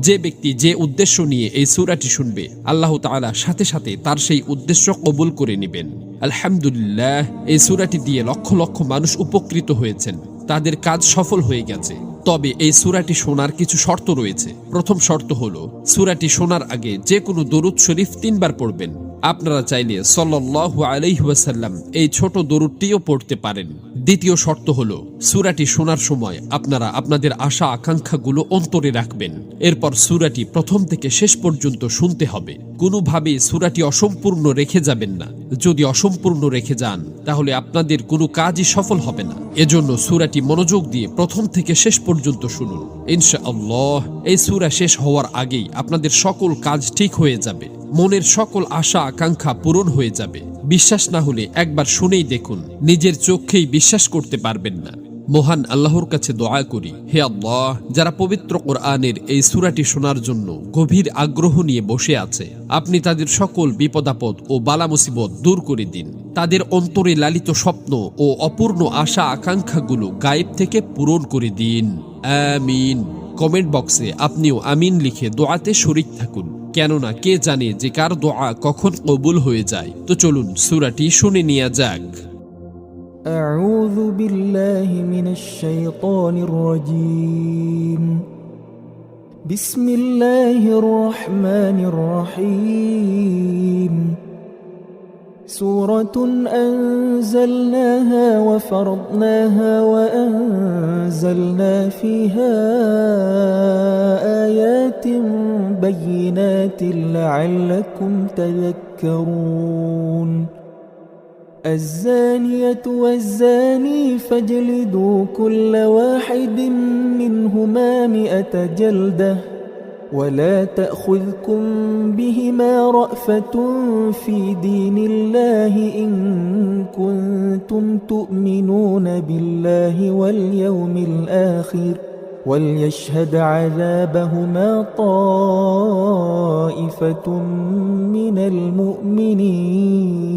যে ব্যক্তি যে উদ্দেশ্য নিয়ে এই সূরাটি শুনবে, আল্লাহ তাআলা সাথে সাথে তার সেই উদ্দেশ্য কবুল করে নেবেন। আলহামদুলিল্লাহ, এই সূরাটি দিয়ে লক্ষ লক্ষ মানুষ উপকৃত হয়েছেন, তাদের কাজ সফল হয়ে গেছে। তবে এই সূরাটি শোনার কিছু শর্ত রয়েছে। প্রথম শর্ত হলো, সূরাটি শোনার আগে যে কোনো দরুদ শরীফ 3 বার পড়বেন। আপনারা চাইলে সাল্লাল্লাহু আলাইহি ওয়াসাল্লাম এই ছোট দরুদটিও পড়তে পারেন। দ্বিতীয় শর্ত হলো, সূরাটি শোনার সময় আপনারা আপনাদের আশা আকাঙ্ক্ষাগুলো অন্তরে রাখবেন। এরপর সূরাটি প্রথম থেকে শেষ পর্যন্ত শুনতে হবে। কোনোভাবে সূরাটি অসম্পূর্ণ রেখে যাবেন না। যদি অসম্পূর্ণ রেখে যান, তাহলে আপনাদের কোনো কাজই সফল হবে না। এজন্য সূরাটি মনোযোগ দিয়ে প্রথম থেকে শেষ পর্যন্ত শুনুন। ইনশাআল্লাহ এই সূরা শেষ হওয়ার আগেই আপনাদের সকল কাজ ঠিক হয়ে যাবে, মনের সকল আশা আকাঙ্ক্ষা পূরণ হয়ে যাবে। বিশ্বাস না হলে একবার শুনেই দেখুন, নিজের চোখেই বিশ্বাস করতে পারবেন না। মহান আল্লাহর কাছে দোয়া করি, হে আল্লাহ, যারা পবিত্র কোরআনের এই সূরাটি শোনার জন্য গভীর আগ্রহ নিয়ে বসে আছে, আপনি তাদের সকল বিপদাপদ ও বালা মুসিবত দূর করে দিন। তাদের অন্তরে লালিত স্বপ্ন ও অপূর্ণ আশা আকাঙ্ক্ষাগুলো গায়েব থেকে পূরণ করে দিন। আমিন। কমেন্ট বক্সে আপনিও আমিন লিখে দোয়াতে শরীক থাকুন, কেননা কে জানে যে কার দোয়া কখন কবুল হয়ে যায়। তো চলুন সূরাটি শুনে নেওয়া যাক। أعوذ بالله من الشيطان الرجيم. بسم الله الرحمن الرحيم. سورة أنزلناها وفرضناها وأنزلنا فيها آيات بينات لعلكم تذكرون. الزانية والزاني فاجلدوا كل واحد منهما 100 جلدة، ولا تأخذكم بهما رأفة في دين الله إن كنتم تؤمنون بالله واليوم الآخر، وليشهد عذابهما طائفة من المؤمنين.